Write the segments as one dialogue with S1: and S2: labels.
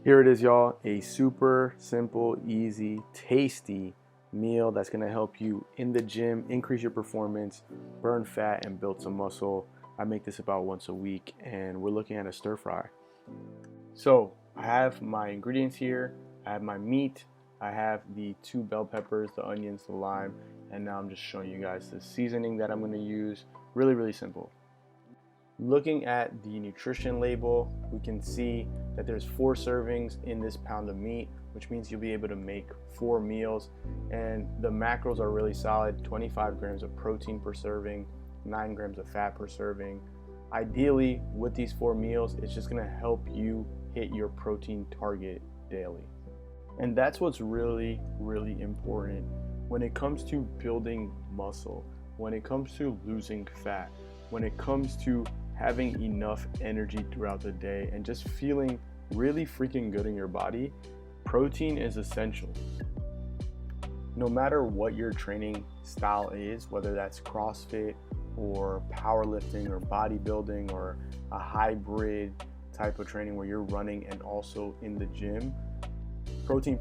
S1: Here it is, y'all, a super simple, easy, tasty meal that's gonna help you in the gym, increase your performance, burn fat, and build some muscle. I make this about once a week, and we're looking at a stir fry. So I have my ingredients here. I have my meat, I have the 2 bell peppers, the onions, the lime, and now I'm just showing you guys the seasoning that I'm gonna use. Really simple. Looking at the nutrition label, we can see that there's 4 servings in this pound of meat, which means you'll be able to make 4 meals. And the macros are really solid: 25 grams of protein per serving, 9 grams of fat per serving. Ideally, with these 4 meals, it's just gonna help you hit your protein target daily. And that's what's really important when it comes to building muscle, when it comes to losing fat, when it comes to having enough energy throughout the day and just feeling really freaking good in your body. Protein is essential. No matter what your training style is, whether that's CrossFit or powerlifting or bodybuilding or a hybrid type of training where you're running and also in the gym, protein,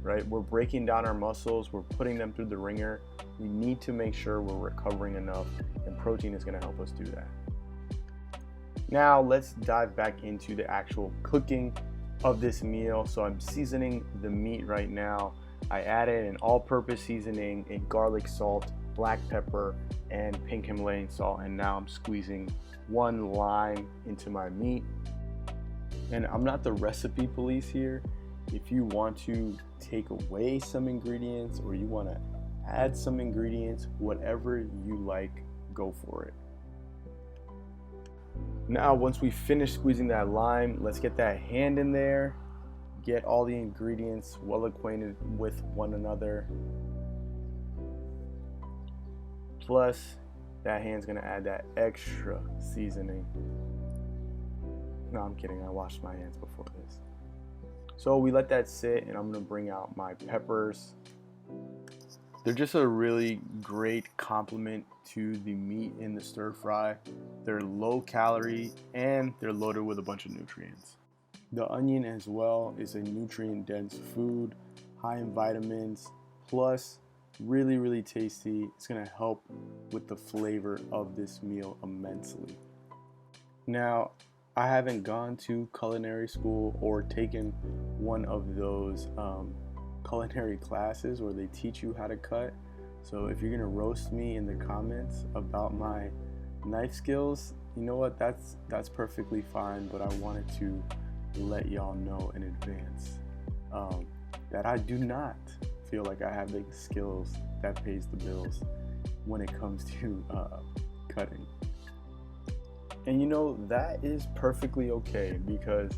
S1: right? We're breaking down our muscles, we're putting them through the ringer. We need to make sure we're recovering enough, and protein is gonna help us do that. Now let's dive back into the actual cooking of this meal. So I'm seasoning the meat right now. I added an all-purpose seasoning, a garlic salt, black pepper, and pink Himalayan salt, and now I'm squeezing 1 lime into my meat. And I'm not the recipe police here. If you want to take away some ingredients or you want to add some ingredients, whatever you like, go for it. Now, once we finish squeezing that lime, let's get that hand in there, get all the ingredients well acquainted with one another. Plus, that hand's gonna add that extra seasoning. No, I'm kidding, I washed my hands before this. So we let that sit, and I'm gonna bring out my peppers. They're just a really great complement to the meat in the stir fry. They're low calorie and they're loaded with a bunch of nutrients. The onion as well is a nutrient dense food, high in vitamins, plus really tasty. It's gonna help with the flavor of this meal immensely. Now, I haven't gone to culinary school or taken one of those culinary classes where they teach you how to cut. So if you're gonna roast me in the comments about my knife skills, you know what, that's perfectly fine, but I wanted to let y'all know in advance that I do not feel like I have the skills that pays the bills when it comes to cutting. And you know, that is perfectly okay, because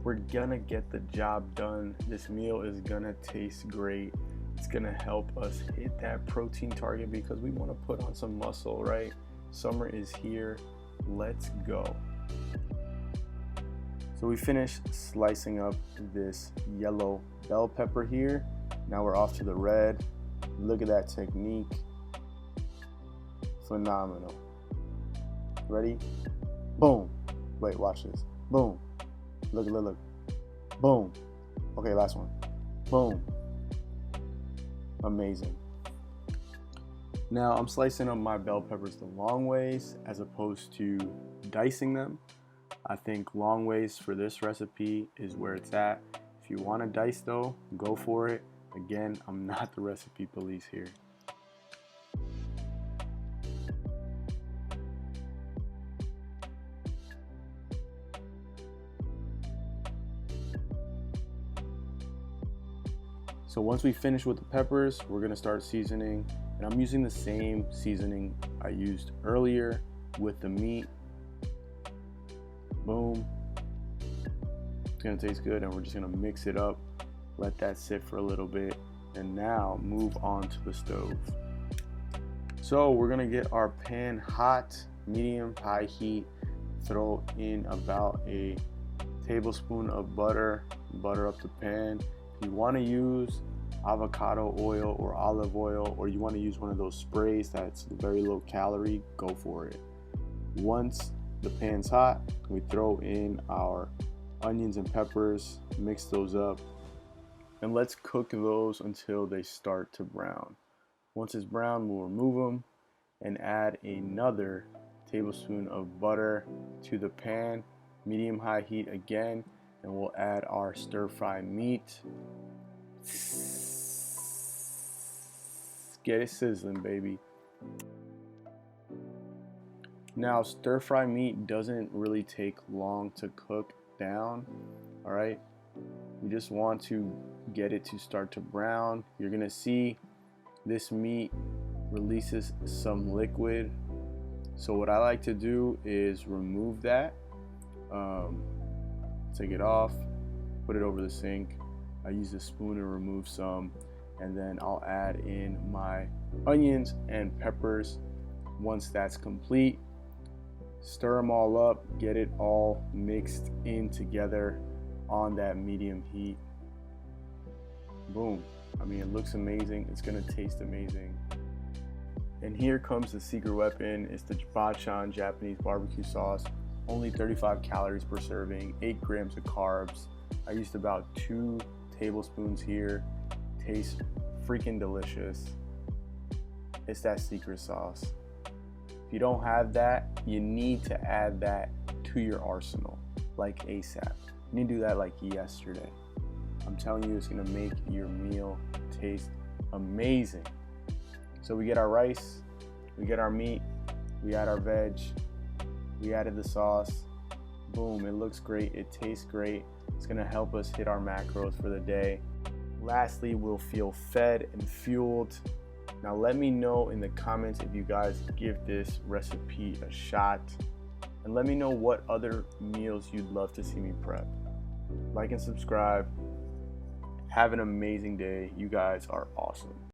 S1: we're gonna get the job done. This meal is gonna taste great. It's gonna help us hit that protein target because we want to put on some muscle, right? Summer is here. Let's go. So we finished slicing up this yellow bell pepper here. Now we're off to the red. Look at that technique. Phenomenal. Ready? Boom. Wait, watch this. Boom. Look. Boom. Okay, last one. Boom. Amazing. Now I'm slicing up my bell peppers the long ways as opposed to dicing them. I think long ways for this recipe is where it's at. If you want to dice though, go for it. Again, I'm not the recipe police here. So once we finish with the peppers, we're gonna start seasoning, and I'm using the same seasoning I used earlier with the meat. Boom. It's gonna taste good, and we're just gonna mix it up, let that sit for a little bit, and now move on to the stove. So we're gonna get our pan hot, medium high heat, throw in about a tablespoon of butter up the pan. If you want to use avocado oil or olive oil, or you want to use one of those sprays that's very low calorie, go for it. Once the pan's hot, we throw in our onions and peppers, mix those up, and let's cook those until they start to brown. Once it's brown, we'll remove them and add another tablespoon of butter to the pan, medium-high heat again, and we'll add our stir-fry meat. Get it sizzling, baby. Now, stir-fry meat doesn't really take long to cook down, all right? You just want to get it to start to brown. You're gonna see this meat releases some liquid. So what I like to do is remove that, take it off, put it over the sink. I use a spoon to remove some, and then I'll add in my onions and peppers. Once that's complete, stir them all up, get it all mixed in together on that medium heat. Boom. I mean, it looks amazing. It's gonna taste amazing. And here comes the secret weapon. It's the Bachan Japanese BBQ Sauce. Only 35 calories per serving, 8 grams of carbs. I used about 2 tablespoons here. Tastes freaking delicious. It's that secret sauce. If you don't have that, you need to add that to your arsenal, like ASAP. You need to do that like yesterday. I'm telling you, it's gonna make your meal taste amazing. So we get our rice, we get our meat, we add our veg, we added the sauce. Boom, it looks great, it tastes great. It's gonna help us hit our macros for the day. Lastly, we'll feel fed and fueled. Now let me know in the comments if you guys give this recipe a shot, and let me know what other meals you'd love to see me prep. Like and subscribe. Have an amazing day. You guys are awesome.